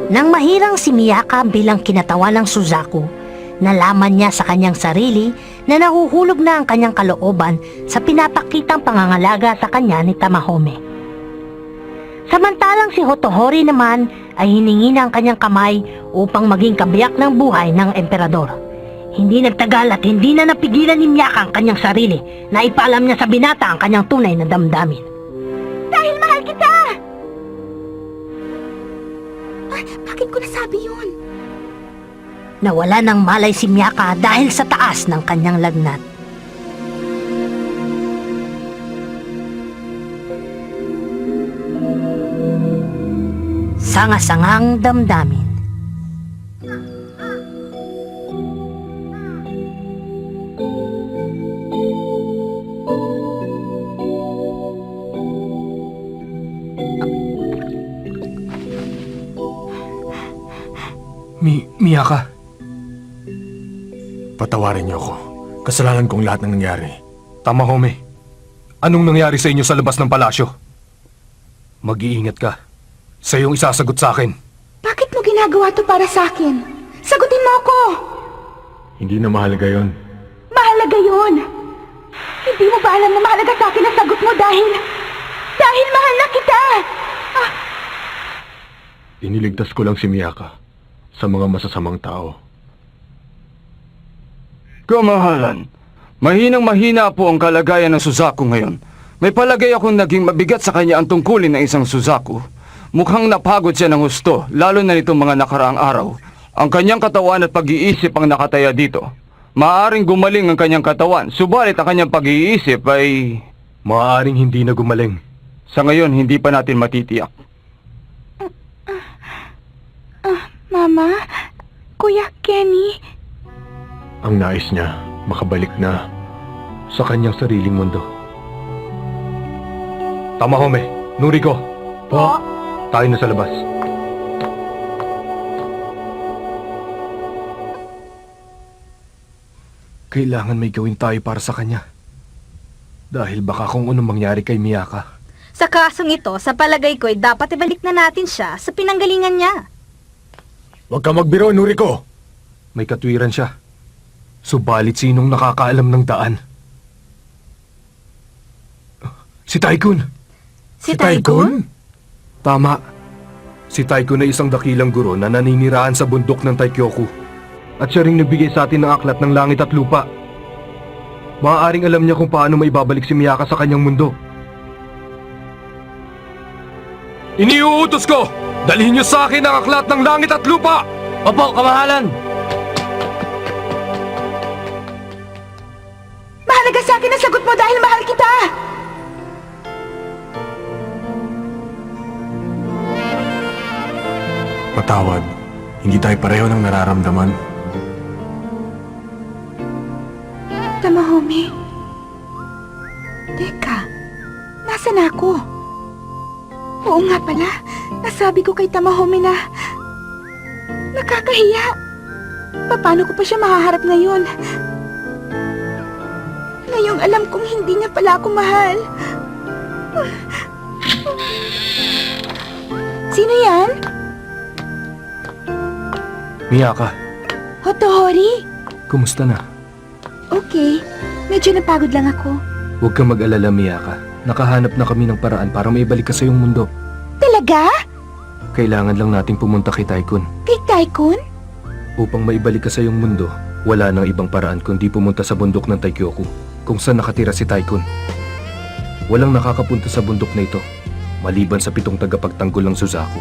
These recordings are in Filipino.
Nang mahirang si Miyaka bilang kinatawan ng Suzaku, nalaman niya sa kanyang sarili na nahuhulog na ang kanyang kalooban sa pinapakitang pangangalaga sa kanya ni Tamahome. Samantalang si Hotohori naman ay hiningi na ang kanyang kamay upang maging kabiyak ng buhay ng emperador. Hindi nagtagal at hindi na napigilan ni Miyaka ang kanyang sarili na ipaalam niya sa binata ang kanyang tunay na damdamin. Dahil mahal kita! Bakit ko nasabi yun? Nawala ng malay si Miyaka dahil sa taas ng kanyang lagnat. Sanga-sangang damdamin. Miyaka. Patawarin niyo ako. Kasalanan kong lahat ng nangyari. Tamahome, anong nangyari sa inyo sa labas ng palasyo? Mag-iingat ka. Sa iyong isasagot sa akin. Bakit mo ginagawa to para sa akin? Sagutin mo ako! Hindi na mahalaga yon. Mahalaga yun! Hindi mo ba alam na mahalaga sa akin ang sagot mo dahil mahal na kita! Iniligtas ko lang si Miyaka sa mga masasamang tao. Kamahalan, mahinang-mahina po ang kalagayan ng Suzaku ngayon. May palagay akong naging mabigat sa kanya ang tungkulin ng isang Suzaku. Mukhang napagod siya ng husto, lalo na nitong mga nakaraang araw. Ang kanyang katawan at pag-iisip ang nakataya dito. Maaaring gumaling ang kanyang katawan, subalit ang kanyang pag-iisip ay... Maaaring hindi na gumaling. Sa ngayon, hindi pa natin matitiyak. Mama, Kuya Kenny, Ang nais niya, makabalik na sa kanyang sariling mundo. Tamahome, Noriko. Po? Tayo na sa labas. Kailangan may gawin tayo para sa kanya. Dahil baka kung anong mangyari kay Miyaka. Sa kasong ito, sa palagay ko'y dapat ibalik na natin siya sa pinanggalingan niya. Huwag ka magbiro, Noriko! May katwiran siya. Subalit sinong nakakaalam ng daan? Si Taikun! Si Taikun? Tama. Si Taikun ay isang dakilang guro na naninirahan sa bundok ng Taikyoku. At siya ring nagbigay sa atin ng aklat ng langit at lupa. Maaaring alam niya kung paano maibabalik si Miyaka sa kanyang mundo. Iniuutos ko! Dalhin niyo sa akin ang aklat ng langit at lupa! Opo, kamahalan! mahalaga sa akin ang sagot mo dahil mahal kita! Patawad, hindi tayo pareho ng nararamdaman. Tamahome. Teka, nasan ako? Oo nga pala, nasabi ko kay Tamahome na nakakahiya. Paano ko pa siya mahaharap ngayon? Ngayong alam kong hindi niya pala ako mahal. Sino yan? Miyaka, Hotohori? kumusta na? Okay, medyo napagod lang ako. Huwag kang mag-alala, Miyaka. Nakahanap na kami ng paraan para maibalik ka sa iyong mundo. Talaga? Kailangan lang nating pumunta kay Taikun. Kay Taikun? Upang maibalik ka sa iyong mundo, wala nang ibang paraan kundi pumunta sa bundok ng Taikyoku, kung saan nakatira si Taikun. Walang nakakapunta sa bundok na ito, maliban sa 7 tagapagtanggol ng Suzaku.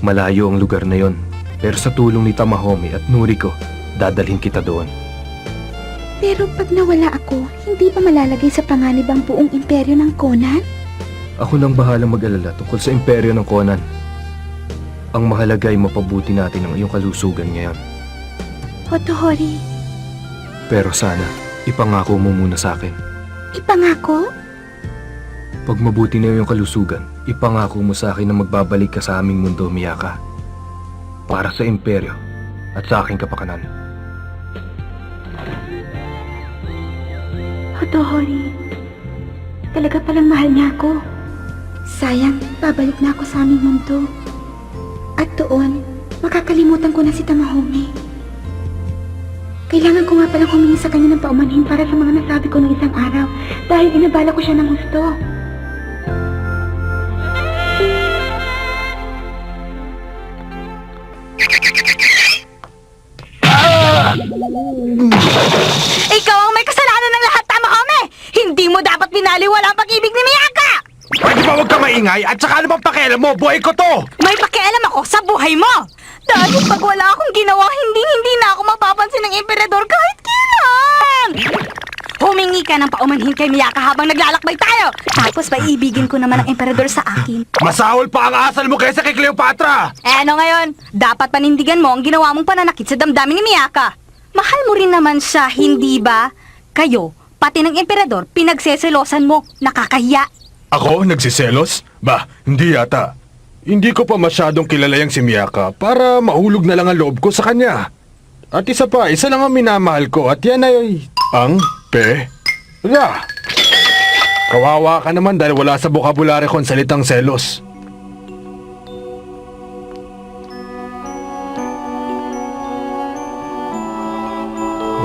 Malayo ang lugar na yon, pero sa tulong ni Tamahome at Noriko, dadalhin kita doon. Pero pag nawala ako, hindi ba malalagay sa panganib ang buong imperyo ng Conan? Ako nang bahalang mag-alala tungkol sa imperyo ng Conan. Ang mahalaga ay mapabuti natin ang iyong kalusugan ngayon. Hotohori, Pero sana, ipangako mo muna sa akin. ipangako? Pag mabuti na iyong kalusugan, ipangako mo sa akin na magbabalik ka sa aming mundo, Miyaka. Para sa imperyo at sa aking kapakanan. Hotohori, talaga palang mahal niya ako. Sayang, babalik na ako sa aming mundo. At doon, makakalimutan ko na si Tamahome. Kailangan ko nga palang humingi sa kanya ng paumanhin para sa mga nasabi ko ng isang araw dahil inabala ko siya ng gusto. Ikaw ang may kasalanan ng lahat, Tamahome! Hindi mo dapat binaliwala ang pag-ibig ni Miyaka! Pwede ba huwag ka maingay? At saka ano bang pakialam mo? Buhay ko to! May pakialam ako sa buhay mo! Dahil pag wala akong ginawa, hindi na ako mapapansin ng emperador kahit kailan! Humingi ka ng paumanhin kay Miyaka habang naglalakbay tayo! Tapos paibigin ko naman ang emperador sa akin. Masahol pa ang asal mo kaysa kay Cleopatra! Eh ano ngayon? Dapat panindigan mo ang ginawa mong pananakit sa damdamin ni Miyaka. Mahal mo rin naman siya, hindi ba? Kayo, pati ng emperador, pinagseselosan mo. Nakakahiya. Ako? Nagsiselos? Bah, hindi yata. Hindi ko pa masyadong kilala yang si Miyaka para mahulog na lang ang loob ko sa kanya. At isa pa, isa lang ang minamahal ko at yan ay ang pera. Kawawa ka naman dahil wala sa bokabularyo ko ang salitang selos.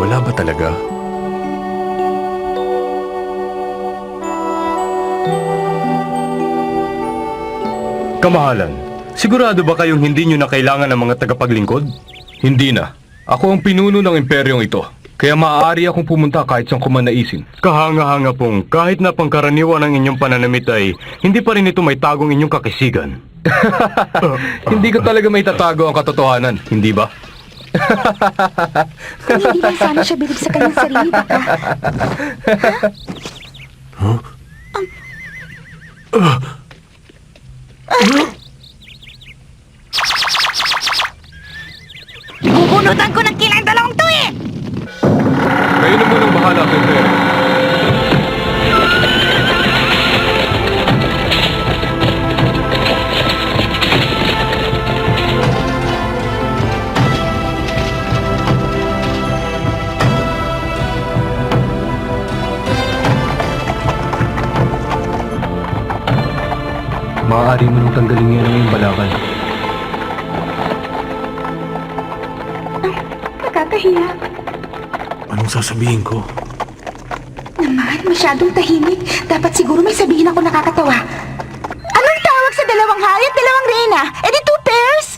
Wala ba talaga? Kamahalan, sigurado ba kayong hindi nyo na kailangan ng mga tagapaglingkod? Hindi na. Ako ang pinuno ng imperyong ito. Kaya maaari akong pumunta kahit saan ko man naisin. Kahanga-hanga pong kahit na pangkaraniwan ang inyong pananamit ay hindi pa rin ito may tagong inyong kakisigan. Hindi ko talaga may tatago ang katotohanan, hindi ba? Kung hindi lang sana siya bilib sa kanyang sarili, baka... Bubunutan ko ng kilang dalawang to eh! Kayo na munang bahala sa imperyo. Maaari mo nang tanggalin niya ng iyong balakal. Nakakahiya. Anong sasabihin ko? Naman, masyadong tahimik. Dapat siguro may sabihin ako nakakatawa. Anong tawag sa dalawang hari at dalawang reyna? E di 2 pairs?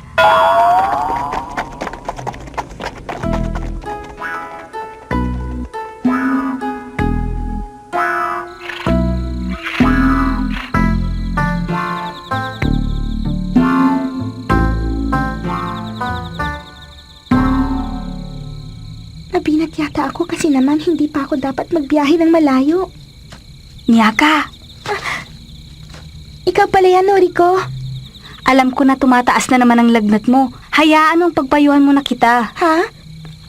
Nabinat yata ako kasi naman hindi pa ako dapat magbiyahe ng malayo. Miyaka, Ikaw pala yan, Noriko. alam ko na tumataas na naman ang lagnat mo. Hayaan mong pagpayuhan mo na kita. Ha?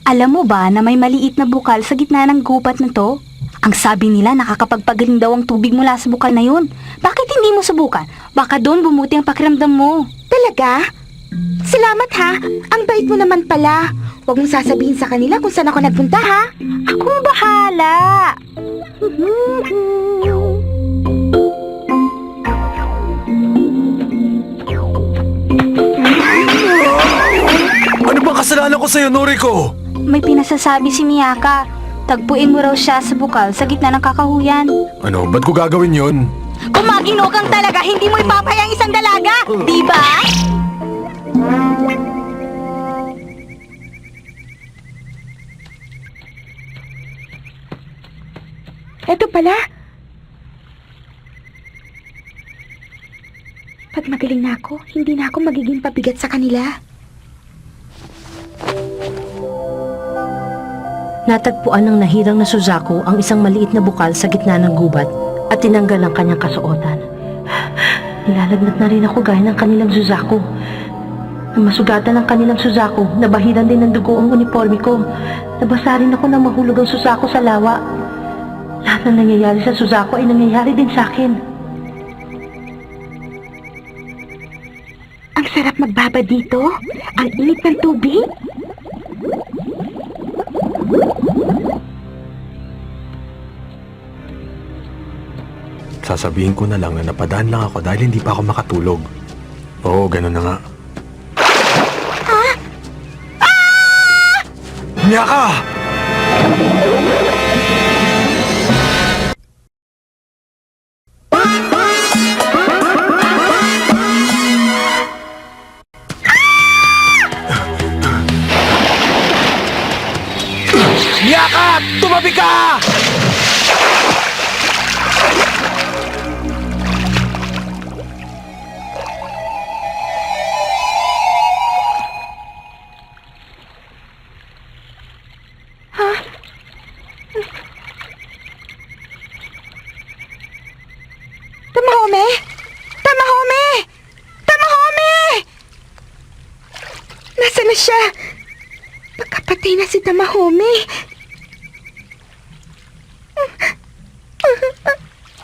Alam mo ba na may maliit na bukal sa gitna ng gubat na to? Ang sabi nila nakakapagpagaling daw ang tubig mula sa bukal na yun. Bakit hindi mo subukan? Baka doon bumuti ang pakiramdam mo. Talaga? Salamat ha. Ang bait mo naman pala. Huwag mong sasabihin sa kanila kung saan ako nagpunta ha. Akong bahala. Ano bang kasalanan ko sa'yo, Noriko? May pinasasabi si Miyaka. Tagpuin mo raw siya sa bukal sa gitna ng kakahuyan. Ano, ba't ko gagawin yun? Kung maginugang talaga, hindi mo ipapayang isang dalaga. Di ba? Eto pala. Pag magaling na ako, hindi na ako magiging pabigat sa kanila. Natagpuan ng nahirang na Suzaku ang isang maliit na bukal sa gitna ng gubat at tinanggal ang kanyang kasuotan. Nilalagnat na rin ako gaya ng kanilang Suzaku. Nang masugatan ang kanilang Suzaku, nabahiran din ng dugo ang uniforme ko. Nabasa rin ako nang mahulog ang Suzaku sa lawa. Lahat ng nangyayari sa Suzaku ay nangyayari din sa akin. Ang sarap magbaba dito. Ang init ng tubig. Sasabihin ko na lang na napadaan lang ako dahil hindi pa ako makatulog. Oo, ganun na nga. Miyaka! Miyaka! Tumabi ka! Tamahome! Tamahome! Tamahome! Nasaan na siya? Pagkapatay na si Tamahome.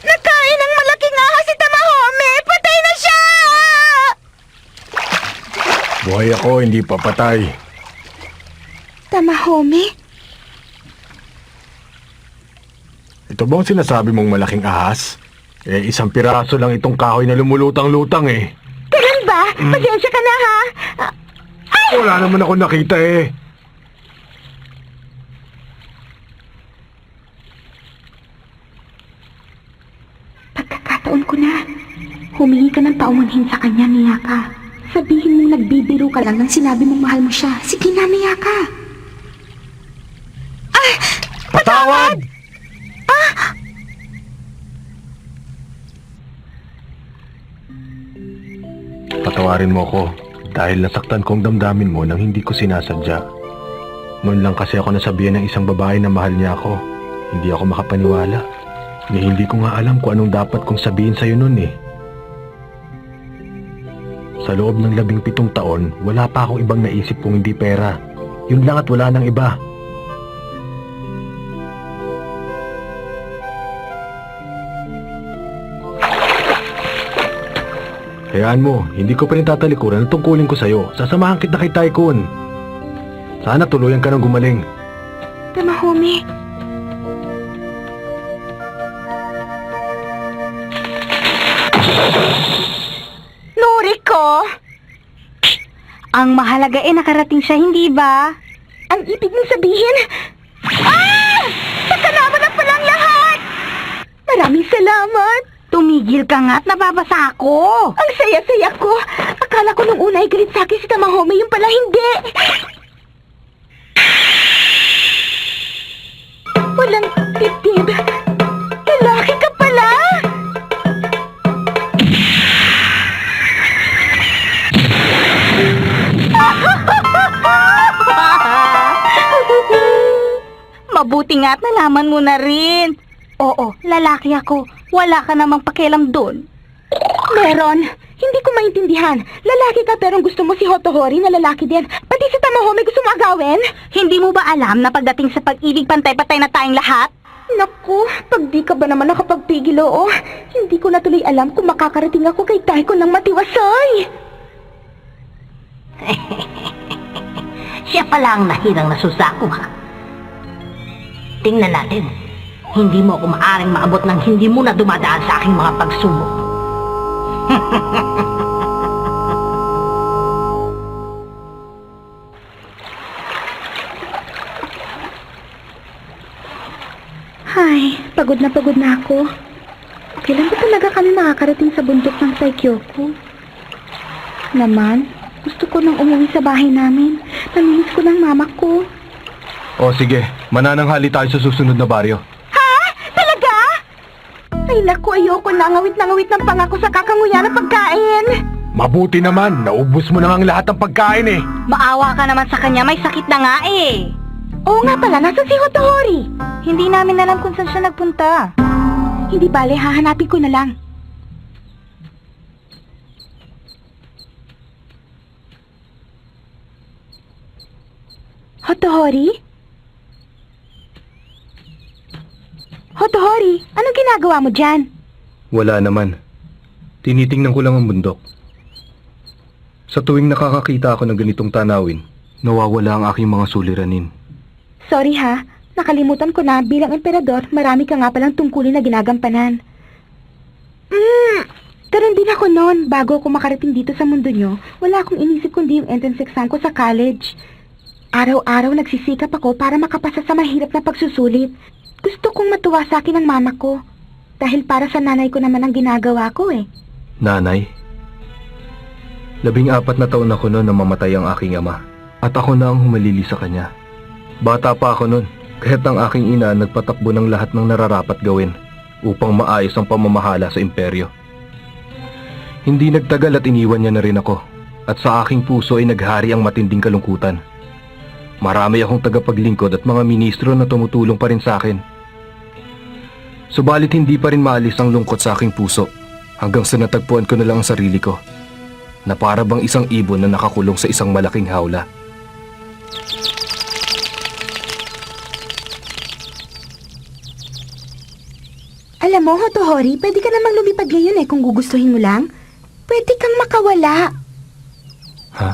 Nakain ng malaking ahas si Tamahome! Patay na siya! Buhay ako, hindi pa patay. Tamahome? Ito ba ang sinasabi mong malaking ahas? Eh, isang piraso lang itong kahoy na lumulutang-lutang eh. Ganun ba? Pasensya ka na ha? Wala naman ako nakita eh. Pagkakataon ko na. Humingi ka ng paumanhin sa kanya, Miyaka. Sabihin mong nagbibiro ka lang nang sinabi mong mahal mo siya. Sige na, Miyaka. Patawad! Patawarin mo ako dahil nasaktan kong damdamin mo nang hindi ko sinasadya. Noon lang kasi ako nasabihan ng isang babae na mahal niya ako. Hindi ako makapaniwala. Hindi ko nga alam kung anong dapat kong sabihin sa'yo noon eh. Sa loob ng 17 taon, wala pa akong ibang naisip kung hindi pera. Yun lang at wala nang iba. Hayaan mo, hindi ko pa rin tatalikuran ang tungkulin ko sa'yo. Sasamahan kita kay Tycoon. Sana tuluyan ka ng gumaling. Tamahome. Noriko! Ang mahalaga nakarating siya, hindi ba? Ang ibig mong sabihin... Nakalaman na palang lahat! Maraming salamat! Tumigil ka nga at nababasa ako. Ang saya-saya ko! Akala ko nung una ay galit sa akin si Tamahome, yung pala hindi! Walang titib! Lalaki ka pala! Mabuti nga at nalaman mo na rin. Oo, lalaki ako. Wala ka namang pakialam doon. Meron. Hindi ko maintindihan. Lalaki ka pero gusto mo si Hotohori na lalaki din. Pati si Tamahome gusto mo agawin? Hindi mo ba alam na pagdating sa pag-ibig pantay-patay na tayong lahat? Naku, pag di ka ba naman nakapagpigil, oo? Hindi ko na tuloy alam kung makakarating ako kay Taiko ng matiwasay. Siya pala ang nahirang nasusako ha. Tingnan natin. Hindi mo ako maaring maabot ng hindi mo na dumadaan sa aking mga pagsubok. Ay, pagod na ako. Kailan ba talaga kami makakarating sa bundok ng Taikyoku? Naman, gusto ko nang umuwi sa bahay namin. Namimiss ko ng mama ko. O sige, manananghali tayo sa susunod na baryo. Talaga? Ay naku, ayoko na ngawit ng pangako sa kakanguya ng pagkain. Mabuti naman, naubos mo na ang lahat ng pagkain eh. Maawa ka naman sa kanya, may sakit na nga eh. Oo nga pala, nasa si Hotohori. Hindi namin alam kung saan siya nagpunta. Hindi bale, hahanapin ko na lang. Hotohori? Hotohori, anong ginagawa mo dyan? Wala naman. Tinitingnan ko lang ang bundok. Sa tuwing nakakakita ako ng ganitong tanawin, nawawala ang aking mga suliranin. Sorry ha, nakalimutan ko na bilang emperador, marami ka nga palang tungkulin na ginagampanan. Karoon din ako noon, bago ako makarating dito sa mundo nyo, wala akong inisip kundi yung entrance exam ko sa college. Araw-araw nagsisikap ako para makapasa sa mahirap na pagsusulit. Gusto kong matuwa sa akin ang mama ko. Dahil para sa nanay ko naman ang ginagawa ko eh. Nanay? 14 na taon ako noon na mamatay ang aking ama. At ako na ang humalili sa kanya. Bata pa ako noon, kaya't ang aking ina nagpatakbo ng lahat ng nararapat gawin upang maayos ang pamamahala sa imperyo. Hindi nagtagal at iniwan niya na rin ako. At sa aking puso ay naghari ang matinding kalungkutan. Marami akong tagapaglingkod at mga ministro na tumutulong pa rin sa akin. Subalit hindi pa rin maalis ang lungkot sa aking puso hanggang sa natagpuan ko na lang ang sarili ko na para bang isang ibon na nakakulong sa isang malaking hawla. Alam mo, Hotohori, pwede ka namang lumipad ngayon eh kung gugustuhin mo lang. Pwede kang makawala. Ha?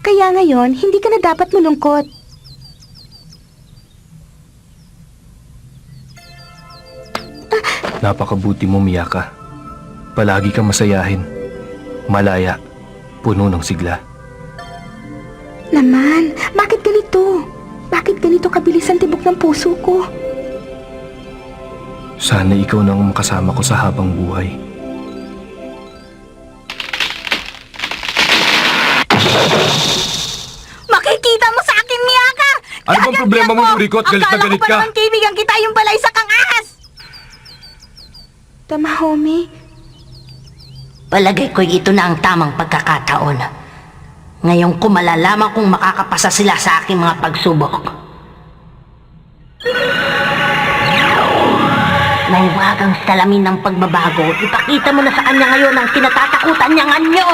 Kaya ngayon, hindi ka na dapat malungkot. Napakabuti mo, Miyaka. Palagi kang masayahin. Malaya. Puno ng sigla. Naman, bakit ganito? Bakit ganito kabilis ang tibok ng puso ko? Sana ikaw na ang makasama ko sa habang buhay. Makikita mo sa akin, Miyaka! Ano bang problema mo, Yuriko, at galit na galit Akala ko pa ka? naman kaibigan kita, yung pala isa kang ahas! Tamahome, Palagay ko ito na ang tamang pagkakataon. Ngayon ko malalaman kung makakapasa sila sa aking mga pagsubok. Naiwagang salamin ng pagbabago. Ipakita mo na sa kanya ngayon ang kinatatakutan niyang anyo.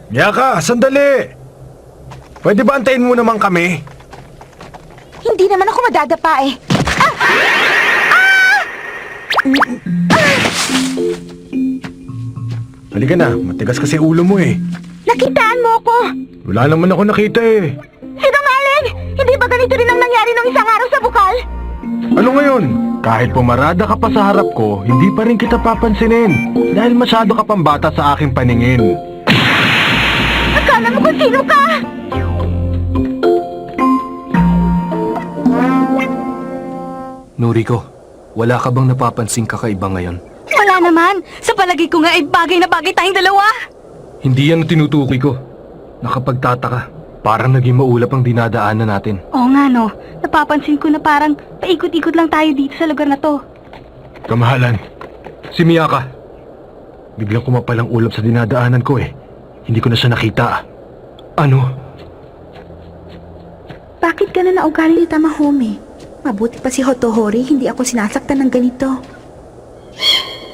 Miyaka, sandali! Pwede ba antayin mo naman kami? hindi naman ako madadapa eh. Halika na, matigas kasi ulo mo eh. Nakitaan mo ako! Wala naman ako nakita eh. Sinungaling! Hindi ba ganito rin ang nangyari nung isang araw sa bukal? Ano ngayon? Kahit pumarada ka pa sa harap ko, hindi pa rin kita papansinin. Dahil masyado ka pang bata sa aking paningin. Akala mo kung sino ka! Noriko, wala ka bang napapansing kakaiba ngayon? Wala naman. Sa palagay ko nga ay bagay na bagay tayong dalawa. Hindi yan ang tinutukoy ko. Nakapagtataka. Parang naging maulap ang dinadaanan natin. Oo nga no. Napapansin ko na parang paikot-ikot lang tayo dito sa lugar na to. Kamahalan, si Miyaka. Biglang kumapalang ulap sa dinadaanan ko eh. Hindi ko na siya nakita. Ano? Bakit gano'n na ugali ni Tamahome? Mabuti pa si Hotohori, hindi ako sinasaktan ng ganito.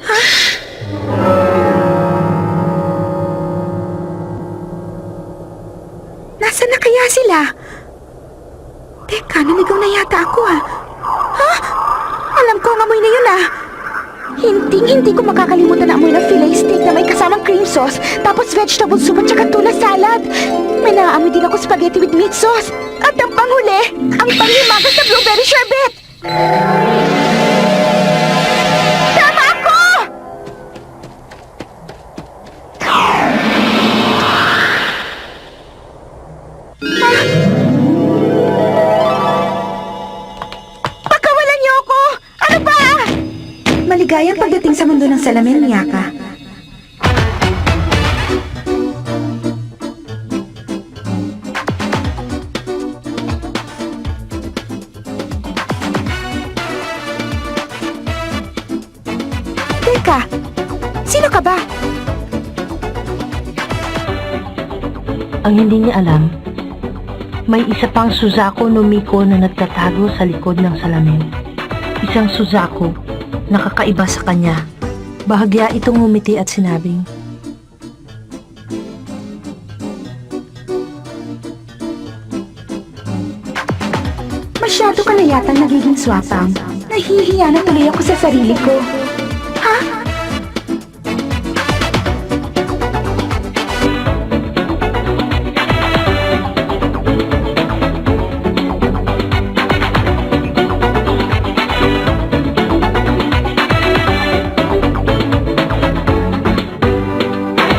Ha? Nasaan na kaya sila? Teka, naligaw na yata ako ah. Ha? Alam ko ang amoy na yun ah. Hindi ko makakalimutan na amoy ng fillet steak na may kasamang cream sauce, tapos vegetable soup at saka tuna salad. May naaamoy din ako spaghetti with meat sauce. At ang panghuli, ang panghimagas sa blueberry sherbet. Tama ako! Pagkawalan niyo ako! Ano ba? Maligayang pagdating sa mundo ng salamin, Miyaka. Teka, sino ka ba? Ang hindi niya alam, may isa pang Suzaku no Miko na nagtatago sa likod ng salamin. Isang Suzaku na kakaiba sa kanya. Bahagya itong ngumiti at sinabing, Masyado ka na yatang nagiging swapang. Nahihiya na tuloy ako sa sarili ko. Ha?